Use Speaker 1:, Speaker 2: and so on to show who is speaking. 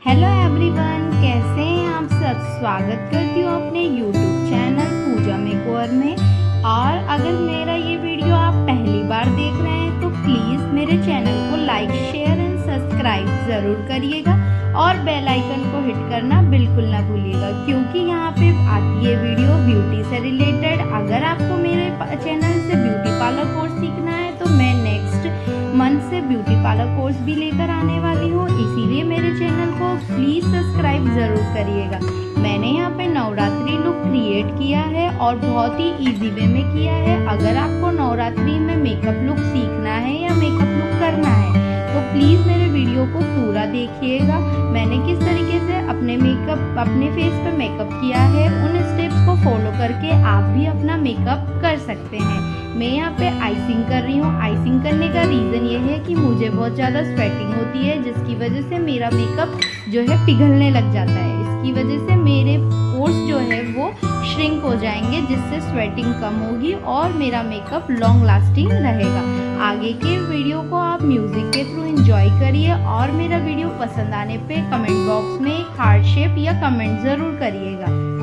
Speaker 1: Hello everyone, कैसे हैं आप सब। स्वागत करती हूँ अपने यूट्यूब चैनल पूजा मेकओवर में। और अगर मेरा ये वीडियो आप पहली बार देख रहे हैं तो प्लीज़ मेरे चैनल को लाइक शेयर एंड सब्सक्राइब ज़रूर करिएगा और बेल आइकन को हिट करना बिल्कुल ना भूलिएगा, क्योंकि यहाँ पे आती है वीडियो ब्यूटी से रिलेटेड। अगर आपको मेरे चैनल से ब्यूटी पार्लर कोर्स सीखना है तो मैं नेक्स्ट मंथ से ब्यूटी पार्लर कोर्स भी लेकर आने वाली हूँ, इसीलिए मेरे चैनल को प्लीज़ सब्सक्राइब ज़रूर करिएगा। मैंने यहाँ पे नवरात्रि लुक क्रिएट किया है और बहुत ही इजी वे में किया है। अगर आपको नवरात्रि में मेकअप लुक सीखना है या मेकअप लुक करना है तो प्लीज़ मेरे वीडियो को पूरा देखिएगा। मैंने किस तरीके से अपने फेस पे मेकअप किया है, उन स्टेप्स को फॉलो करके आप भी अपना मेकअप कर सकते हैं। मैं यहाँ पे आइसिंग कर रही हूँ। आइसिंग करने का रीज़न ये है कि मुझे बहुत ज़्यादा स्वेटिंग होती है, जिसकी वजह से मेरा मेकअप जो है पिघलने लग जाता है। इसकी वजह से मेरे पोर्स जो है वो श्रिंक हो जाएंगे, जिससे स्वेटिंग कम होगी और मेरा मेकअप लॉन्ग लास्टिंग रहेगा। आगे के वीडियो को आप म्यूज़िक के थ्रू एंजॉय करिए और मेरा वीडियो पसंद आने पे कमेंट बॉक्स में एक हार्ट शेप या कमेंट ज़रूर करिएगा।